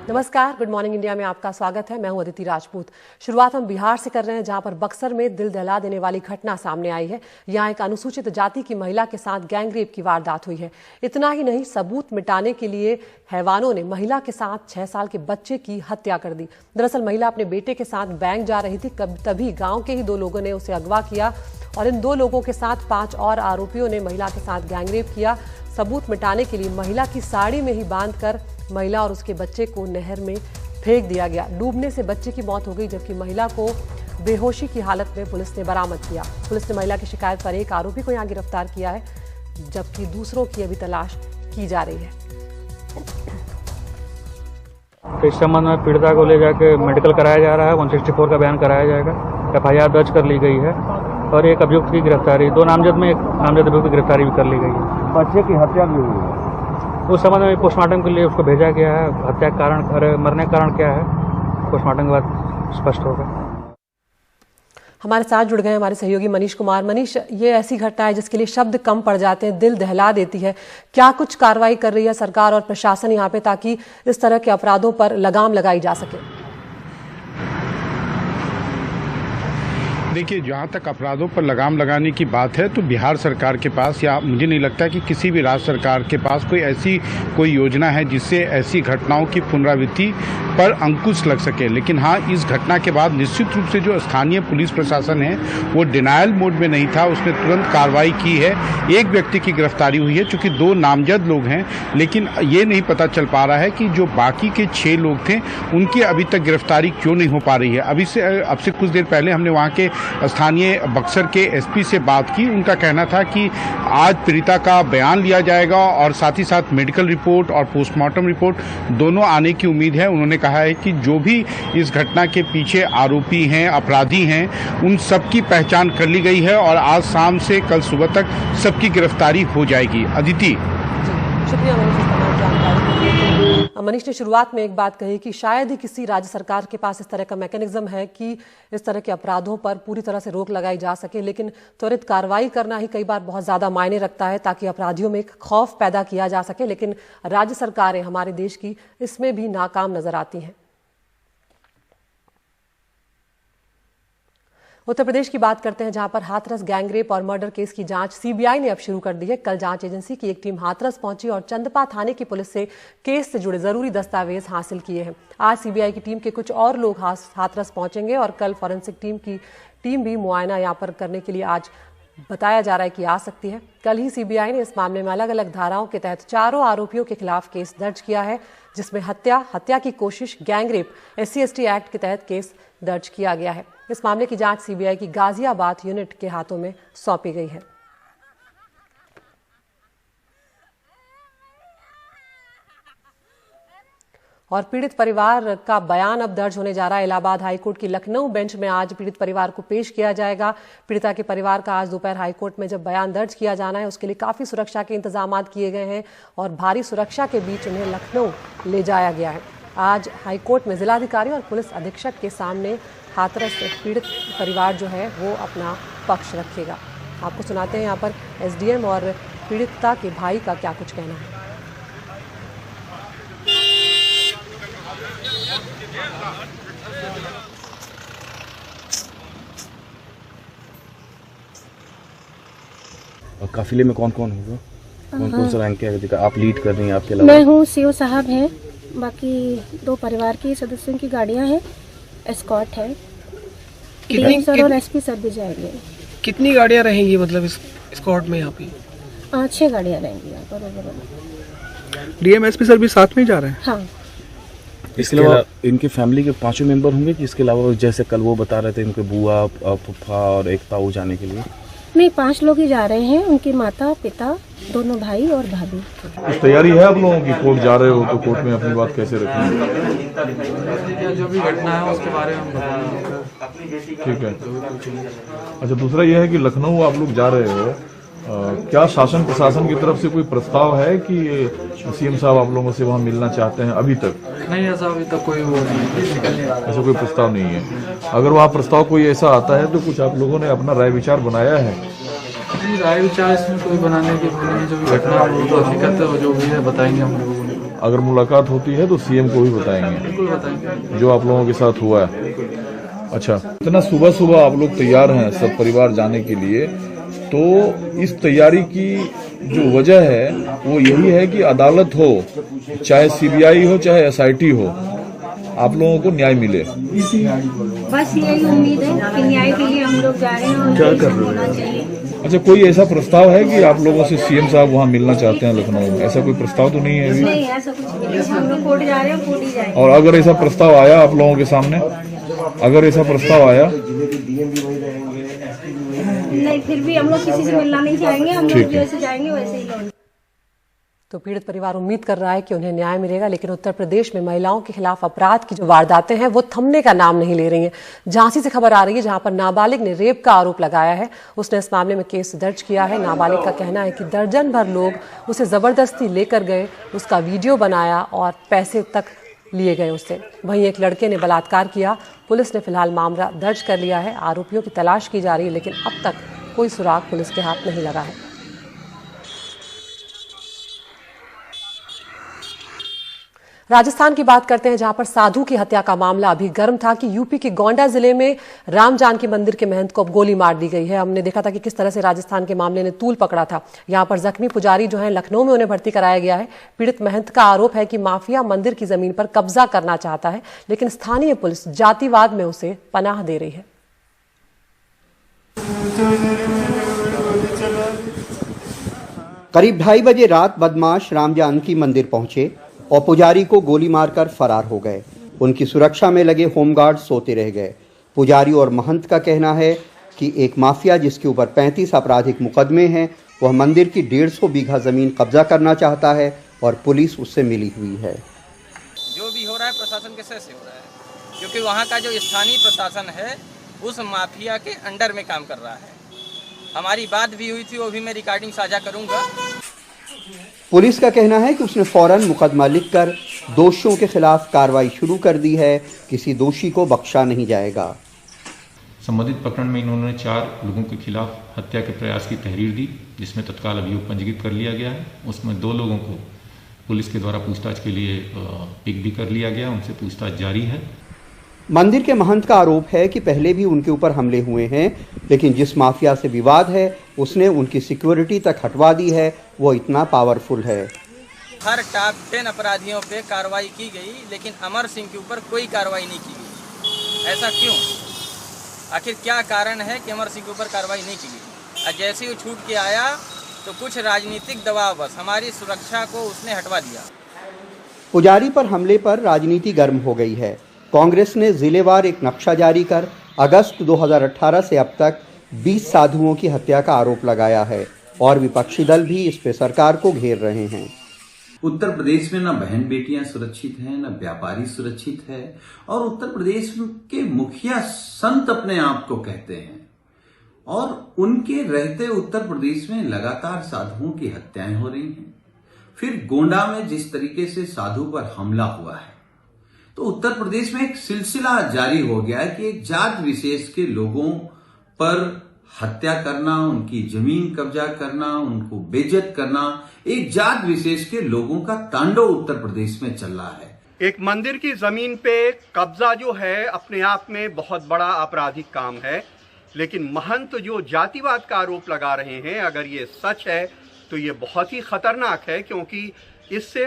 नमस्कार, good morning India में आपका स्वागत है। मैं हूं अदिति राजपूत। शुरुआत हम बिहार से कर रहे हैं, जहां पर बक्सर में दिल दहला देने वाली घटना सामने आई है। यहां एक अनुसूचित जाति की महिला के साथ गैंगरेप की वारदात हुई है। इतना ही नहीं, सबूत मिटाने के लिए हैवानों ने महिला के साथ 6 साल के बच्चे की हत्या कर दी। दरअसल महिला अपने बेटे के साथ बैंक जा रही थी, तभी गाँव के ही 2 लोगों ने उसे अगवा किया और इन 2 लोगों के साथ 5 और आरोपियों ने महिला के साथ गैंगरेप किया। सबूत मिटाने के लिए महिला की साड़ी में ही बांधकर महिला और उसके बच्चे को नहर में फेंक दिया गया। डूबने से बच्चे की मौत हो गई, जबकि महिला को बेहोशी की हालत में पुलिस ने बरामद किया। पुलिस ने महिला की शिकायत पर एक आरोपी को यहां गिरफ्तार किया है, जबकि दूसरों की अभी तलाश की जा रही है। इस संबंध में पीड़िता को ले जाके मेडिकल कराया जा रहा है। 164 का बयान कराया जाएगा। FIR दर्ज कर ली गई है और एक अभियुक्त की गिरफ्तारी, 2 नामजद में एक नामजद अभियुक्त की गिरफ्तारी भी कर ली गई है। बच्चे की हत्या भी हुई है। उस संबंध में पोस्टमार्टम के लिए उसको भेजा गया है। हत्या कारण और मरने का कारण क्या है, पोस्टमार्टम के बाद स्पष्ट होगा। हमारे साथ जुड़ गए हमारे सहयोगी मनीष कुमार। मनीष, ये ऐसी घटना है जिसके लिए शब्द कम पड़ जाते हैं, दिल दहला देती है। क्या कुछ कार्रवाई कर रही है सरकार और प्रशासन यहाँ पे, ताकि इस तरह के अपराधों पर लगाम लगाई जा सके? देखिए, जहाँ तक अपराधों पर लगाम लगाने की बात है तो बिहार सरकार के पास, या मुझे नहीं लगता कि किसी भी राज्य सरकार के पास कोई योजना है जिससे ऐसी घटनाओं की पुनरावृत्ति पर अंकुश लग सके। लेकिन हाँ, इस घटना के बाद निश्चित रूप से जो स्थानीय पुलिस प्रशासन है वो डिनायल मोड में नहीं था, उसने तुरंत कार्रवाई की है। एक व्यक्ति की गिरफ्तारी हुई है, चूँकि 2 नामजद लोग हैं, लेकिन ये नहीं पता चल पा रहा है कि जो बाकी के 6 लोग थे उनकी अभी तक गिरफ्तारी क्यों नहीं हो पा रही है। अब से कुछ देर पहले हमने वहाँ के स्थानीय बक्सर के SP से बात की। उनका कहना था कि आज पीड़िता का बयान लिया जाएगा और साथ ही साथ मेडिकल रिपोर्ट और पोस्टमार्टम रिपोर्ट दोनों आने की उम्मीद है। उन्होंने कहा है कि जो भी इस घटना के पीछे आरोपी हैं, अपराधी हैं, उन सबकी पहचान कर ली गई है और आज शाम से कल सुबह तक सबकी गिरफ्तारी हो जाएगी। अदिति, शुक्रिया मनीष ने शुरुआत में एक बात कही कि शायद ही किसी राज्य सरकार के पास इस तरह का मैकेनिज्म है कि इस तरह के अपराधों पर पूरी तरह से रोक लगाई जा सके, लेकिन त्वरित कार्रवाई करना ही कई बार बहुत ज्यादा मायने रखता है, ताकि अपराधियों में एक खौफ पैदा किया जा सके। लेकिन राज्य सरकारें हमारे देश की इसमें भी नाकाम नजर आती हैं। उत्तर प्रदेश की बात करते हैं, जहां पर हाथरस गैंगरेप और मर्डर केस की जांच CBI ने अब शुरू कर दी है। कल जांच एजेंसी की एक टीम हाथरस पहुंची और चंदपा थाने की पुलिस से केस से जुड़े जरूरी दस्तावेज हासिल किए हैं। आज CBI की टीम के कुछ और लोग हाथरस पहुंचेंगे और कल फॉरेंसिक टीम भी मुआयना यहाँ पर करने के लिए आज बताया जा रहा है कि आ सकती है। कल ही CBI ने इस मामले में अलग अलग धाराओं के तहत 4 आरोपियों के खिलाफ केस दर्ज किया है, जिसमें हत्या की कोशिश, गैंगरेप, SC/ST एक्ट के तहत केस दर्ज किया गया है। इस मामले की जांच CBI की गाजियाबाद यूनिट के हाथों में सौंपी गई है। और पीड़ित परिवार का बयान अब दर्ज होने जा रहा है। इलाहाबाद हाईकोर्ट की लखनऊ बेंच में आज पीड़ित परिवार को पेश किया जाएगा। पीड़िता के परिवार का आज दोपहर हाईकोर्ट में जब बयान दर्ज किया जाना है, उसके लिए काफी सुरक्षा के इंतजाम किए गए हैं और भारी सुरक्षा के बीच उन्हें लखनऊ ले जाया गया है। आज हाईकोर्ट में जिलाधिकारी और पुलिस अधीक्षक के सामने हाथरस पीड़ित परिवार जो है वो अपना पक्ष रखेगा। आपको सुनाते हैं यहाँ पर SDM और पीड़िता के भाई का क्या कुछ कहना है। और काफिले में कौन कौन होगा, कौन कौन सा रैंक है आप लीड कर रही हैं? आपके अलावा मैं हूँ, CO साहब हैं, बाकी 2 परिवार के सदस्यों की गाड़ियाँ हैं, एस्कॉर्ट है, DM सर और SP सर भी जाएंगे। कितनी गाड़ियाँ रहेंगी मतलब इस एस्कॉर्ट में यहाँ पे? 6 गाड़ियाँ रहेंगी यहाँ पर। DM SP सर भी साथ में जा रहे हैं? हाँ। इसके अलावा इनके फैमिली के 5 मेंबर होंगे कि इसके अलावा जैसे कल वो बता रहे थे इनके बुआ, फूफा और एक ताऊ जाने के लिए? नहीं, 5 लोग ही जा रहे हैं, उनके माता पिता, दोनों भाई और भाभी। कुछ तैयारी है आप लोगों की? कोर्ट जा रहे हो तो कोर्ट में अपनी बात कैसे रखेंगे? जो भी घटना है उसके बारे में बताएंगे। ठीक है। अच्छा, दूसरा यह है कि लखनऊ आप लोग जा रहे हो, क्या शासन प्रशासन की तरफ से कोई प्रस्ताव है कि CM साहब आप लोगों से वहाँ मिलना चाहते हैं? अभी तक नहीं, ऐसा अभी तक कोई वो नहीं, ऐसा कोई प्रस्ताव नहीं है। अगर वहाँ प्रस्ताव कोई ऐसा आता है तो कुछ आप लोगों ने अपना राय विचार बनाया है? राय विचार इसमें कोई बनाने की नहीं, जो भी घटना है वो तो हकीकत है, जो भी है बताएंगे हम लोगों को। अगर मुलाकात होती है तो सीएम को भी बताएंगे बिल्कुल बताएंगे। जो आप लोगों के साथ हुआ है। अच्छा, इतना सुबह सुबह आप लोग तैयार हैं सब परिवार जाने के लिए, तो इस तैयारी की जो वजह है वो यही है कि अदालत हो, चाहे सीबीआई हो चाहे एसआईटी हो, आप लोगों को न्याय मिले। बस यही उम्मीद है कि न्याय के लिए हम लोग जा रहे हैं और क्या कर रहे हैं। अच्छा, कोई ऐसा प्रस्ताव है कि आप लोगों से सीएम साहब वहाँ मिलना चाहते हैं लखनऊ में? ऐसा कोई प्रस्ताव तो नहीं है अभी? नहीं, ऐसा कुछ नहीं है। हम लोग कोर्ट जा रहे हैं, कोर्ट ही जाएंगे। और अगर ऐसा प्रस्ताव आया आप लोगों के सामने, अगर ऐसा प्रस्ताव आया, नहीं, फिर भी हम लोग किसी से मिलना नहीं चाहेंगे। हम लोग जैसे जाएंगे वैसे ही लौटेंगे। तो पीड़ित परिवार उम्मीद कर रहा है कि उन्हें न्याय मिलेगा, लेकिन उत्तर प्रदेश में महिलाओं के खिलाफ अपराध की जो वारदातें हैं वो थमने का नाम नहीं ले रही हैं। झांसी से खबर आ रही है, जहां पर नाबालिग ने रेप का आरोप लगाया है। उसने इस मामले में केस दर्ज किया है। नाबालिग का कहना है कि दर्जन भर लोग उसे जबरदस्ती लेकर गए, उसका वीडियो बनाया और पैसे तक लिए गए उससे। वहीं एक लड़के ने बलात्कार किया। पुलिस ने फिलहाल मामला दर्ज कर लिया है। आरोपियों की तलाश की जा रही है, लेकिन अब तक कोई सुराग पुलिस के हाथ नहीं लगा है। राजस्थान की बात करते हैं, जहां पर साधु की हत्या का मामला अभी गर्म था कि यूपी के गोंडा जिले में राम जानकी मंदिर के महंत को अब गोली मार दी गई है। हमने देखा था कि किस तरह से राजस्थान के मामले ने तूल पकड़ा था। यहां पर जख्मी पुजारी जो है लखनऊ में, उन्हें भर्ती कराया गया है। पीड़ित महंत का आरोप है कि माफिया मंदिर की जमीन पर कब्जा करना चाहता है, लेकिन स्थानीय पुलिस जातिवाद में उसे पनाह दे रही है। करीब 2:30 बजे रात बदमाश राम जानकी मंदिर पहुंचे और पुजारी को गोली मारकर फरार हो गए। उनकी सुरक्षा में लगे होमगार्ड सोते रह गए। पुजारी और महंत का कहना है कि एक माफिया जिसके ऊपर 35 आपराधिक मुकदमे हैं, वह मंदिर की 150 बीघा जमीन कब्जा करना चाहता है और पुलिस उससे मिली हुई है। जो भी हो रहा है प्रशासन के सह से हो रहा है, क्योंकि वहाँ का जो स्थानीय प्रशासन है उस माफिया के अंडर में काम कर रहा है। हमारी बात भी हुई थी, वो भी मैं रिकॉर्डिंग साझा करूँगा। पुलिस का कहना है कि उसने फौरन मुकदमा लिखकर दोषियों के खिलाफ कार्रवाई शुरू कर दी है। किसी दोषी को बख्शा नहीं जाएगा। संबंधित प्रकरण में इन्होंने 4 लोगों के खिलाफ हत्या के प्रयास की तहरीर दी, जिसमें तत्काल अभियोग पंजीकृत कर लिया गया है। उसमें 2 लोगों को पुलिस के द्वारा पूछताछ के लिए पिक भी कर लिया गया, उनसे पूछताछ जारी है। मंदिर के महंत का आरोप है कि पहले भी उनके ऊपर हमले हुए हैं, लेकिन जिस माफिया से विवाद है उसने उनकी सिक्योरिटी तक हटवा दी है। वो इतना पावरफुल है। हर टॉप 10 अपराधियों पे कार्रवाई की गई, लेकिन अमर सिंह के ऊपर कोई कार्रवाई नहीं की गई। ऐसा क्यों? आखिर क्या कारण है कि अमर सिंह के ऊपर कार्रवाई नहीं की गई? जैसे ही छूट के आया तो कुछ राजनीतिक दबाव बस हमारी सुरक्षा को उसने हटवा दिया। पुजारी पर हमले पर राजनीति गर्म हो गई है। कांग्रेस ने जिलेवार एक नक्शा जारी कर अगस्त 2018 से अब तक 20 साधुओं की हत्या का आरोप लगाया है और विपक्षी दल भी इस पे सरकार को घेर रहे हैं। उत्तर प्रदेश में न बहन बेटियां सुरक्षित हैं, न व्यापारी सुरक्षित है, और उत्तर प्रदेश के मुखिया संत अपने आप को कहते हैं, और उनके रहते उत्तर प्रदेश में लगातार साधुओं की हत्याएं हो रही हैं। फिर गोंडा में जिस तरीके से साधु पर हमला हुआ है, तो उत्तर प्रदेश में एक सिलसिला जारी हो गया है कि एक जात विशेष के लोगों पर हत्या करना, उनकी जमीन कब्जा करना, उनको बेइज्जत करना, एक जात विशेष के लोगों का तांडव उत्तर प्रदेश में चल रहा है। एक मंदिर की जमीन पे कब्जा जो है अपने आप में बहुत बड़ा आपराधिक काम है, लेकिन महंत जो जातिवाद का आरोप लगा रहे हैं, अगर ये सच है तो ये बहुत ही खतरनाक है, क्योंकि इससे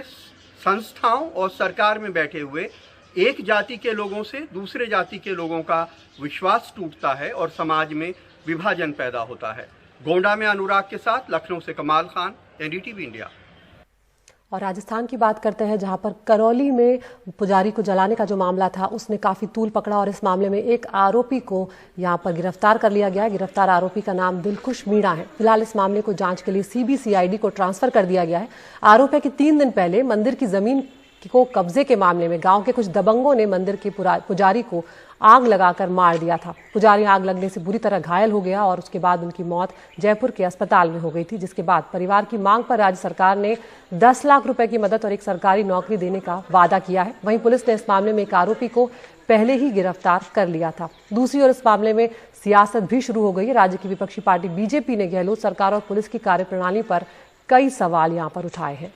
संस्थाओं और सरकार में बैठे हुए एक जाति के लोगों से दूसरे जाति के लोगों का विश्वास टूटता है और समाज में विभाजन पैदा होता है। गोंडा में अनुराग के साथ, लखनऊ से कमाल खान, एनडीटीवी इंडिया। और राजस्थान की बात करते हैं, जहां पर करौली में पुजारी को जलाने का जो मामला था उसने काफी तूल पकड़ा और इस मामले में एक आरोपी को यहां पर गिरफ्तार कर लिया गया है। गिरफ्तार आरोपी का नाम दिलखुश मीणा है। फिलहाल इस मामले को जांच के लिए सीबीसीआईडी को ट्रांसफर कर दिया गया है। आरोप है कि 3 दिन पहले मंदिर की जमीन को कब्जे के मामले में गांव के कुछ दबंगों ने मंदिर के पुजारी को आग लगाकर मार दिया था। पुजारी आग लगने से बुरी तरह घायल हो गया और उसके बाद उनकी मौत जयपुर के अस्पताल में हो गई थी, जिसके बाद परिवार की मांग पर राज्य सरकार ने 10 लाख रुपए की मदद और एक सरकारी नौकरी देने का वादा किया है। वहीं पुलिस ने इस मामले में एक आरोपी को पहले ही गिरफ्तार कर लिया था। दूसरी ओर इस मामले में सियासत भी शुरू हो गई है। राज्य की विपक्षी पार्टी बीजेपी ने गहलोत सरकार और पुलिस की कार्यप्रणाली पर कई सवाल यहां पर उठाए हैं।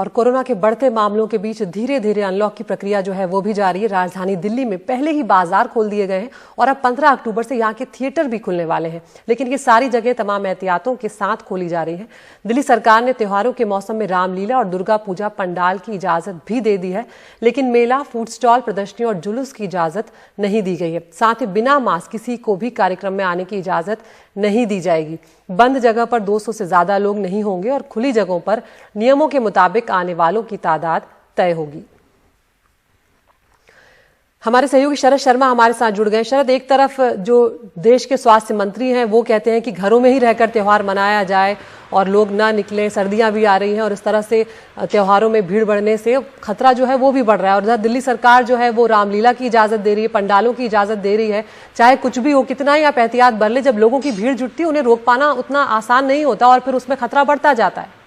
और कोरोना के बढ़ते मामलों के बीच धीरे धीरे अनलॉक की प्रक्रिया जो है वो भी जारी है। राजधानी दिल्ली में पहले ही बाजार खोल दिए गए हैं और अब 15 अक्टूबर से यहाँ के थिएटर भी खुलने वाले हैं, लेकिन ये सारी जगह तमाम एहतियातों के साथ खोली जा रही है। दिल्ली सरकार ने त्योहारों के मौसम में रामलीला और दुर्गा पूजा पंडाल की इजाजत भी दे दी है, लेकिन मेला, फूड स्टॉल, प्रदर्शनी और जुलूस की इजाजत नहीं दी गई है। साथ ही बिना मास्क किसी को भी कार्यक्रम में आने की इजाजत नहीं दी जाएगी। बंद जगह पर 200 से ज्यादा लोग नहीं होंगे और खुली जगहों पर नियमों के मुताबिक आने वालों की तादाद तय होगी। हमारे सहयोगी शरद शर्मा हमारे साथ जुड़ गए। शरद, एक तरफ जो देश के स्वास्थ्य मंत्री हैं वो कहते हैं कि घरों में ही रहकर त्योहार मनाया जाए और लोग ना निकलें, सर्दियां भी आ रही हैं और इस तरह से त्योहारों में भीड़ बढ़ने से खतरा जो है वो भी बढ़ रहा है। और इधर दिल्ली सरकार जो है वो रामलीला की इजाजत दे रही है, पंडालों की इजाजत दे रही है। चाहे कुछ भी हो, कितना ही आप एहतियात बर ले, जब लोगों की भीड़ जुटती है उन्हें रोक पाना उतना आसान नहीं होता और फिर उसमें खतरा बढ़ता जाता है।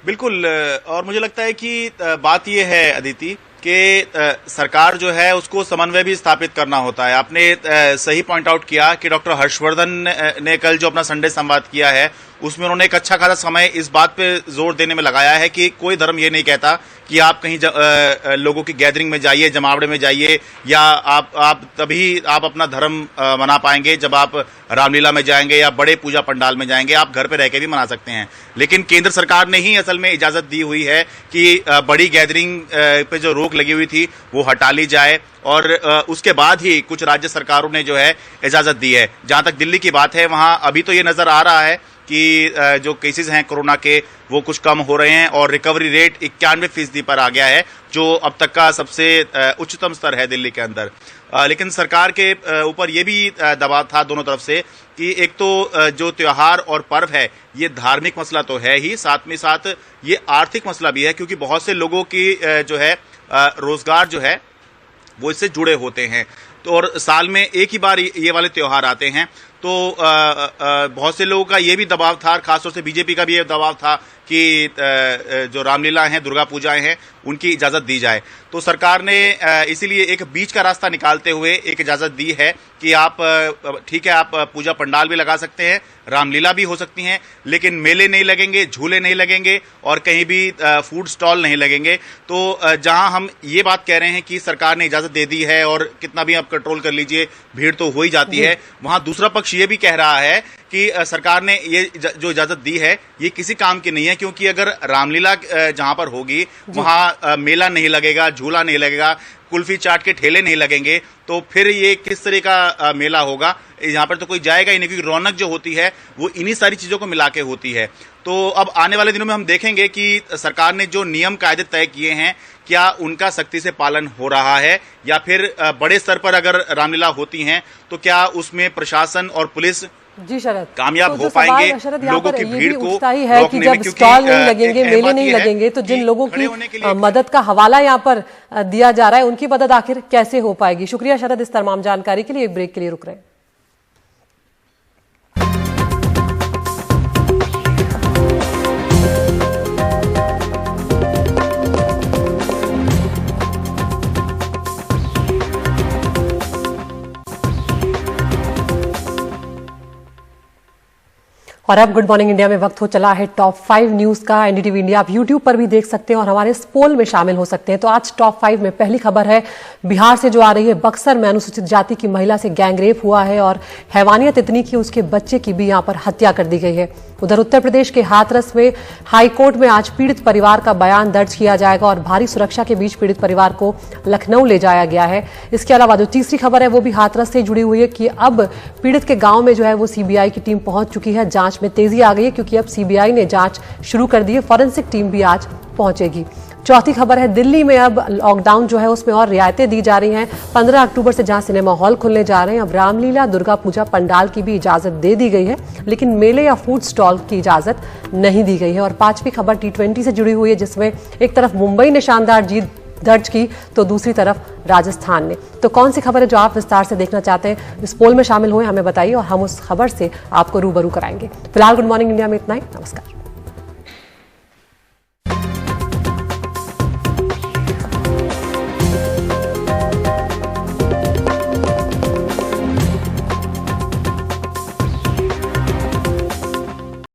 बिल्कुल, और मुझे लगता है कि बात यह है अदिति कि सरकार जो है उसको समन्वय भी स्थापित करना होता है। आपने सही पॉइंट आउट किया कि डॉक्टर हर्षवर्धन ने कल जो अपना संडे संवाद किया है उसमें उन्होंने एक अच्छा खासा समय इस बात पे जोर देने में लगाया है कि कोई धर्म ये नहीं कहता कि आप कहीं लोगों की गैदरिंग में जाइए, जमावड़े में जाइए, या आप तभी आप अपना धर्म मना पाएंगे जब आप रामलीला में जाएंगे या बड़े पूजा पंडाल में जाएंगे। आप घर पे रह के भी मना सकते हैं, लेकिन केंद्र सरकार ने ही असल में इजाजत दी हुई है कि बड़ी गैदरिंग पे जो रोक लगी हुई थी वो हटा ली जाए और उसके बाद ही कुछ राज्य सरकारों ने जो है इजाजत दी है। जहां तक दिल्ली की बात है, वहां अभी तो ये नजर आ रहा है कि जो केसेस हैं कोरोना के वो कुछ कम हो रहे हैं और रिकवरी रेट 91% पर आ गया है, जो अब तक का सबसे उच्चतम स्तर है दिल्ली के अंदर। लेकिन सरकार के ऊपर ये भी दबाव था दोनों तरफ से कि एक तो जो त्योहार और पर्व है ये धार्मिक मसला तो है ही, साथ में साथ ये आर्थिक मसला भी है, क्योंकि बहुत से लोगों की जो है रोजगार जो है वो इससे जुड़े होते हैं। तो और साल में एक ही बार ये वाले त्योहार आते हैं, तो बहुत से लोगों का ये भी दबाव था, खासतौर से बीजेपी का भी ये दबाव था कि जो रामलीला हैं, दुर्गा पूजाएं हैं, उनकी इजाजत दी जाए। तो सरकार ने इसीलिए एक बीच का रास्ता निकालते हुए एक इजाजत दी है कि आप ठीक है, आप पूजा पंडाल भी लगा सकते हैं, रामलीला भी हो सकती हैं, लेकिन मेले नहीं लगेंगे, झूले नहीं लगेंगे और कहीं भी फूड स्टॉल नहीं लगेंगे। तो जहां हम ये बात कह रहे हैं कि सरकार ने इजाजत दे दी है और कितना भी आप कंट्रोल कर लीजिए, भीड़ तो हो ही जाती है, वहां दूसरा पक्ष ये भी कह रहा है कि सरकार ने ये जो इजाजत दी है ये किसी काम की नहीं है, क्योंकि अगर रामलीला जहां पर होगी वहां मेला नहीं लगेगा, झूला नहीं लगेगा, कुल्फी चाट के ठेले नहीं लगेंगे, तो फिर ये किस तरह का मेला होगा? यहाँ पर तो कोई जाएगा ही नहीं, क्योंकि रौनक जो होती है वो इन्हीं सारी चीजों को मिला के होती है। तो अब आने वाले दिनों में हम देखेंगे कि सरकार ने जो नियम कायदे तय किए हैं क्या उनका सख्ती से पालन हो रहा है, या फिर बड़े स्तर पर अगर रामलीला होती हैं तो क्या उसमें प्रशासन और पुलिस जी शरद कामयाब हो पाएंगे लोगों की भीड़ को है कि जब स्टॉल नहीं लगेंगे, मेले नहीं लगेंगे, तो जिन लोगों की मदद का हवाला यहाँ पर दिया जा रहा है उनकी मदद आखिर कैसे हो पाएगी? शुक्रिया शरद इस तमाम जानकारी के लिए। एक ब्रेक के लिए रुक रहे हैं। और अब गुड मॉर्निंग इंडिया में वक्त हो चला है टॉप 5 न्यूज का। एनडीटीवी इंडिया आप यूट्यूब पर भी देख सकते हैं और हमारे इस पोल में शामिल हो सकते हैं। तो आज टॉप 5 में पहली खबर है बिहार से जो आ रही है। बक्सर में अनुसूचित जाति की महिला से गैंगरेप हुआ है और हैवानियत इतनी कि उसके बच्चे की भी यहां पर हत्या कर दी गई है। उधर उत्तर प्रदेश के हाथरस में हाईकोर्ट में आज पीड़ित परिवार का बयान दर्ज किया जाएगा और भारी सुरक्षा के बीच पीड़ित परिवार को लखनऊ ले जाया गया है। इसके अलावा जो तीसरी खबर है वो भी हाथरस से जुड़ी हुई है कि अब पीड़ित के गांव में जो है वो सीबीआई की टीम पहुंच चुकी है। जांच में तेजी आ गई है क्योंकि अब सीबीआई ने जांच शुरू कर दी है। फॉरेंसिक टीम भी आज पहुंचेगी। चौथी खबर है दिल्ली में अब लॉकडाउन जो है उसमें और रियायतें दी जा रही हैं। 15 अक्टूबर से जहां सिनेमा हॉल खुलने जा रहे हैं, अब रामलीला, दुर्गा पूजा पंडाल की भी इजाजत दे दी गई है, लेकिन मेले या फूड स्टॉल की इजाजत नहीं दी गई है। और पांचवी खबर T20 से जुड़ी हुई है, जिसमें एक तरफ मुंबई ने शानदार जीत दर्ज की तो दूसरी तरफ राजस्थान ने। तो कौन सी खबर है जो आप विस्तार से देखना चाहते हैं, इस पोल में शामिल हुए हमें बताइए और हम उस खबर से आपको रूबरू कराएंगे। फिलहाल गुड मॉर्निंग इंडिया में इतना ही। नमस्कार।